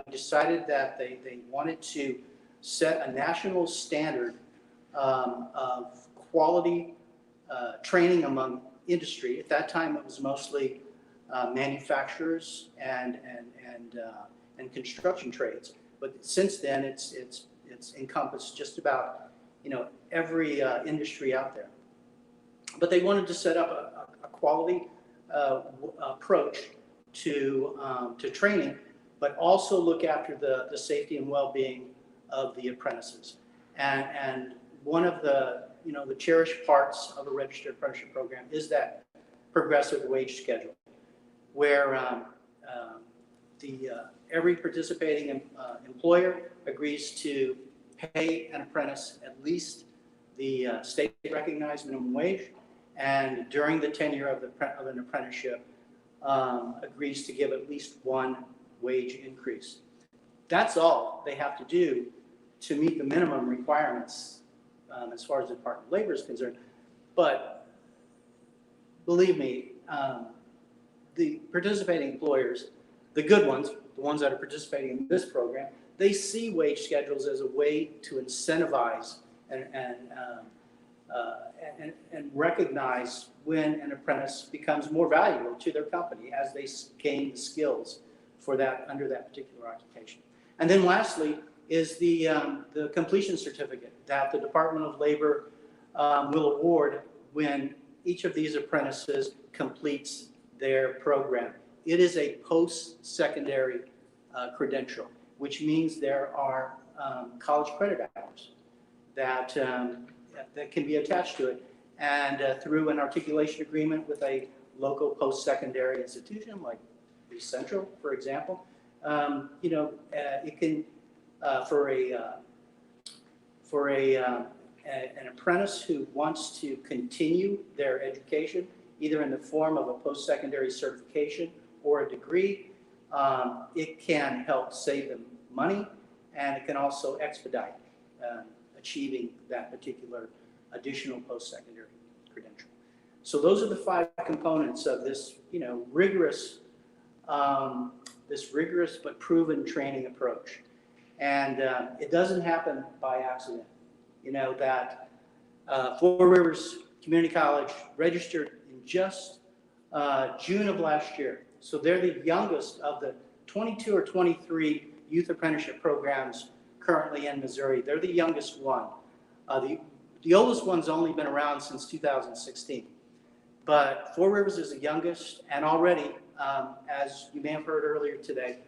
decided that they wanted to set a national standard of quality training among industry. At that time, it was mostly manufacturers and construction trades. But since then, it's encompassed just about every industry out there. But they wanted to set up a quality approach to training, but also look after the safety and well-being of the apprentices. And one of the the cherished parts of a registered apprenticeship program is that progressive wage schedule, where every participating employer agrees to pay an apprentice at least the state recognized minimum wage, and during the tenure of an apprenticeship agrees to give at least one wage increase. That's all they have to do to meet the minimum requirements as far as the Department of Labor is concerned. But believe me, the participating employers, the good ones, the ones that are participating in this program, they see wage schedules as a way to incentivize and recognize when an apprentice becomes more valuable to their company as they gain the skills for that under that particular occupation. And then lastly is the completion certificate that the Department of Labor will award when each of these apprentices completes their program. It is a post-secondary credential, which means there are college credit hours that can be attached to it. And through an articulation agreement with a local post-secondary institution like East Central, for example, it can, for an apprentice who wants to continue their education, either in the form of a post-secondary certification or a degree, it can help save them money, and it can also expedite achieving that particular additional post-secondary credential. So those are the 5 components of this, rigorous but proven training approach. And it doesn't happen by accident. That Four Rivers Community College registered in just June of last year. So they're the youngest of the 22 or 23 youth apprenticeship programs currently in Missouri. They're the youngest one. The oldest one's only been around since 2016. But Four Rivers is the youngest, and already, as you may have heard earlier today,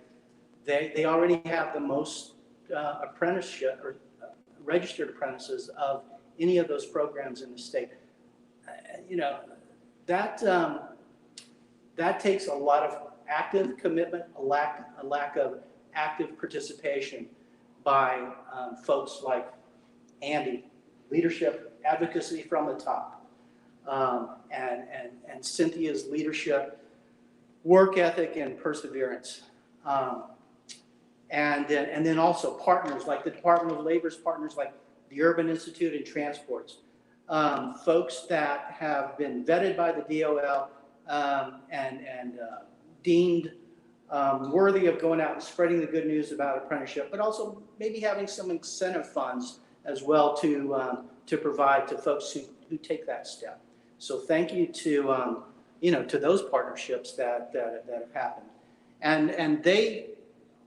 they already have the most apprenticeship or registered apprentices of any of those programs in the state. That takes a lot of active commitment, a lack of active participation by folks like Andy, leadership, advocacy from the top, and Cynthia's leadership, work ethic, and perseverance. And then also partners like the Department of Labor's partners like the Urban Institute and Transports, folks that have been vetted by the DOL and deemed worthy of going out and spreading the good news about apprenticeship, but also maybe having some incentive funds as well to provide to folks who take that step. So thank you to to those partnerships that have happened, and they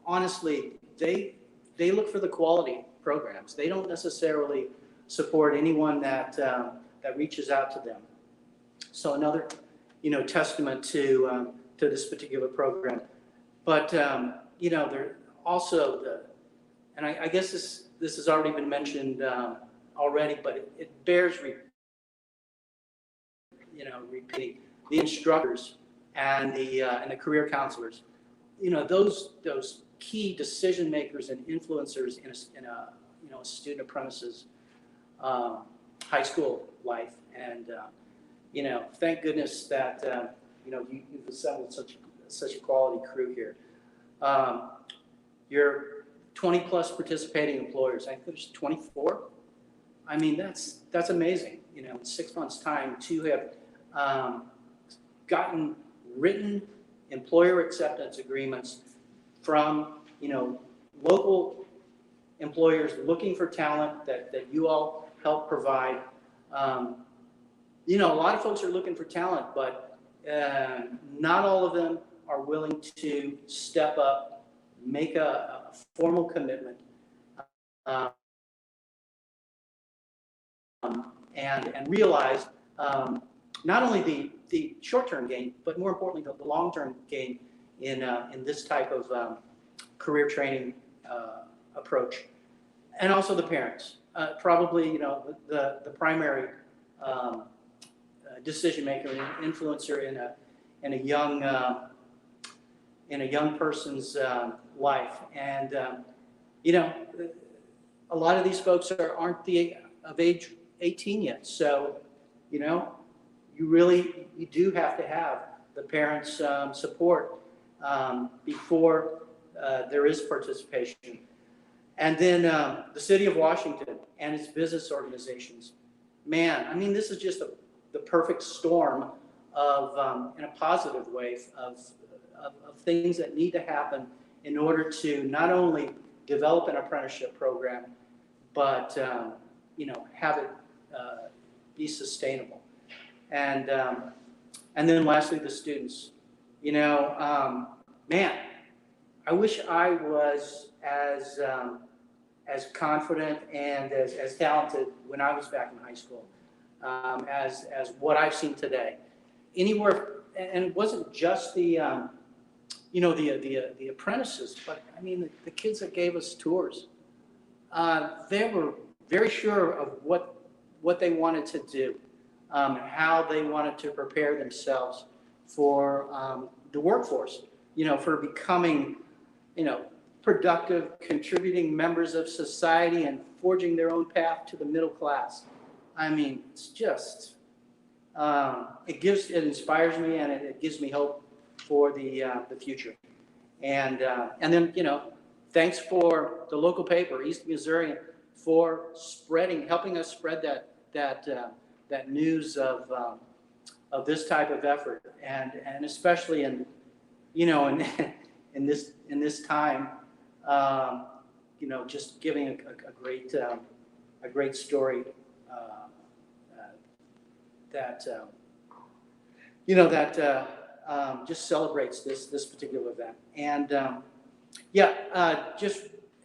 honestly they look for the quality programs. They don't necessarily support anyone that reaches out to them. So another testament to this particular program. But there also and I guess this has already been mentioned already, but it bears repeating. The instructors and the career counselors, those key decision makers and influencers in a student apprentice's high school life. And thank goodness that you've assembled such a quality crew here. Your 20 plus participating employers, I think there's 24. I mean, that's amazing. In 6 months' time to have gotten written employer acceptance agreements from local employers looking for talent that you all help provide. A lot of folks are looking for talent, but not all of them are willing to step up, make a formal commitment, and realize not only the short-term gain, but more importantly, the long-term gain in this type of career training approach. And also the parents. probably, the primary decision maker and influencer in a young person's life. And a lot of these folks aren't of age 18 yet. So, you do have to have the parents' support before there is participation. And then the city of Washington and its business organizations. Man, I mean, this is just the perfect storm of, in a positive way, of things that need to happen in order to not only develop an apprenticeship program, but have it be sustainable. And then lastly, the students. Man, I wish I was as confident and as talented when I was back in high school as what I've seen today. Anywhere, and it wasn't just the apprentices, but I mean the kids that gave us tours. They were very sure of what they wanted to do, how they wanted to prepare themselves for the workforce. For becoming, productive, contributing members of society and forging their own path to the middle class. I mean, it's just, it inspires me, and it gives me hope for the future. And then, thanks for the local paper, East Missourian, for helping us spread that news of this type of effort, and especially in this time, just giving a great story that just celebrates this particular event. And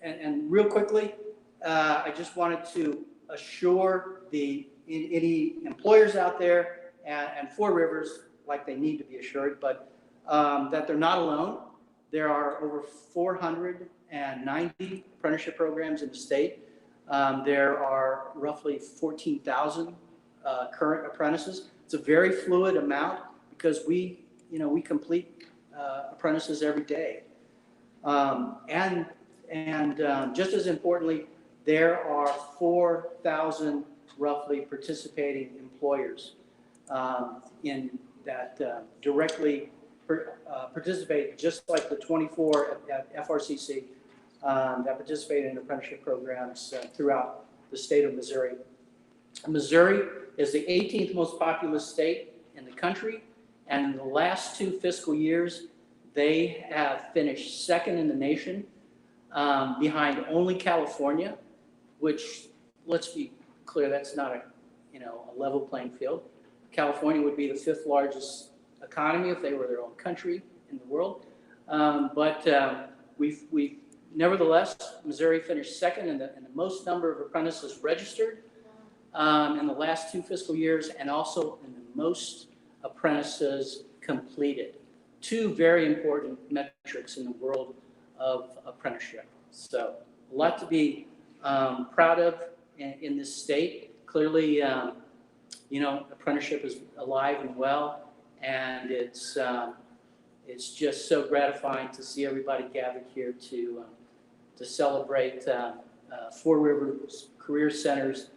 and real quickly, I just wanted to assure any employers out there and Four Rivers, like they need to be assured, but that they're not alone. There are over 490 apprenticeship programs in the state. There are roughly 14,000 current apprentices. It's a very fluid amount because we complete apprentices every day. And just as importantly, there are 4,000 roughly participating employers in that directly participate, just like the 24 at FRCC that participate in apprenticeship programs throughout the state of Missouri. Missouri is the 18th most populous state in the country, and in the last 2 fiscal years, they have finished second in the nation, behind only California, which, let's be clear, that's not a level playing field. California would be the 5th largest economy if they were their own country in the world. But we've nevertheless, Missouri finished second in the most number of apprentices registered in the last 2 fiscal years, and also in the most apprentices completed. 2 very important metrics in the world of apprenticeship. So a lot to be proud of in this state. Clearly, apprenticeship is alive and well. And it's just so gratifying to see everybody gathered here to celebrate Four Rivers Career Center's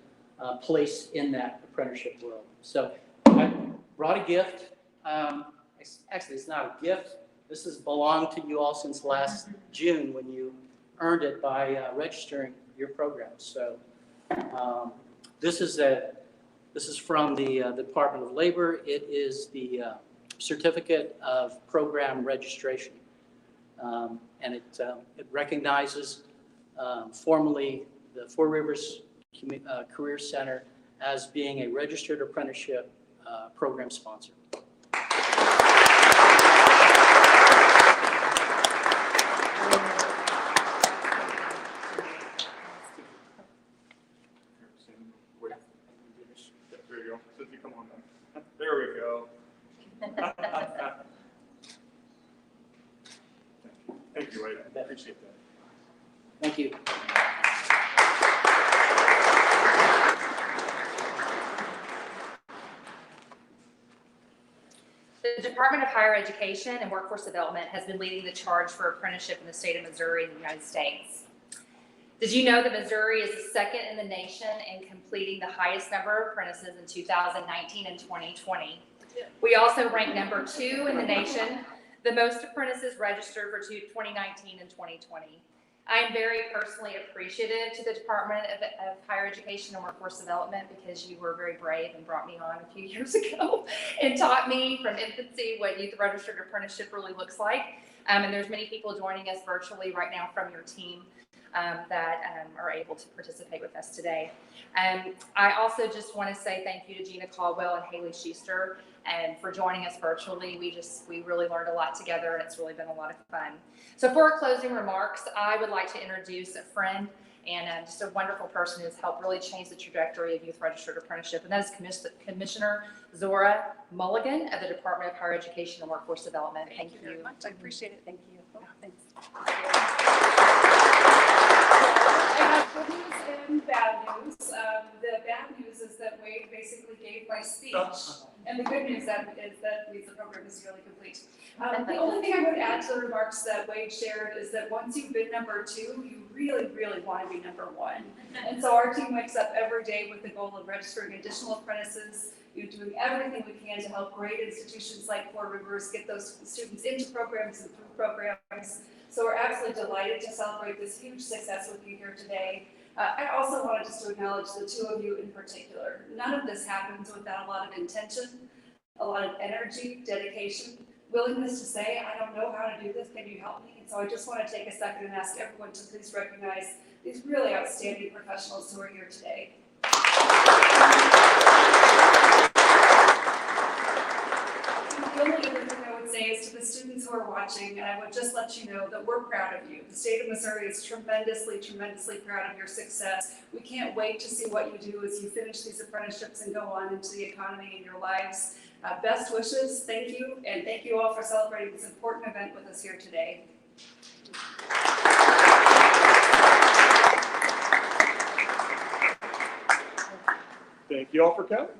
place in that apprenticeship world. So I brought a gift. Actually, it's not a gift. This has belonged to you all since last June when you earned it by registering your program. So this is from the Department of Labor. It is the Certificate of Program Registration. And it recognizes formally the Four Rivers Career Center as being a registered apprenticeship program sponsor. There you go. Cynthia, come on down. There we go. Thank you, Wade. I appreciate that. Thank you. The Department of Higher Education and Workforce Development has been leading the charge for apprenticeship in the state of Missouri in the United States. Did you know that Missouri is the second in the nation in completing the highest number of apprentices in 2019 and 2020? We also ranked number 2 in the nation, the most apprentices registered for 2019 and 2020. I am very personally appreciative to the Department of Higher Education and Workforce Development because you were very brave and brought me on a few years ago and taught me from infancy what Youth Registered Apprenticeship really looks like. And there's many people joining us virtually right now from your team that are able to participate with us today. I also just want to say thank you to Gina Caldwell and Haley Schuster for joining us virtually. We really learned a lot together, and it's really been a lot of fun. So for our closing remarks, I would like to introduce a friend and just a wonderful person who's helped really change the trajectory of Youth Registered Apprenticeship, and that is Commissioner Zora Mulligan of the Department of Higher Education and Workforce Development. Thank you very much. I appreciate it. Thank you. Thanks. I have good news and bad news. The bad news is that Wade basically gave my speech, and the good news is that means the program is really complete. The only thing I would add to the remarks that Wade shared is that once you've been number 2, you really, really want to be number 1. And so our team wakes up every day with the goal of registering additional apprentices, doing everything we can to help great institutions like Four Rivers get those students into programs and through programs. So we're absolutely delighted to celebrate this huge success with you here today. I also wanted just to acknowledge the 2 of you in particular. None of this happens without a lot of intention, a lot of energy, dedication, willingness to say, I don't know how to do this, can you help me? And so I just want to take a second and ask everyone to please recognize these really outstanding professionals who are here today. The only other thing I would say is to the students who are watching, and I would just let you know that we're proud of you. The state of Missouri is tremendously, tremendously proud of your success. We can't wait to see what you do as you finish these apprenticeships and go on into the economy in your lives. Best wishes, thank you, and thank you all for celebrating this important event with us here today. Thank you all for coming.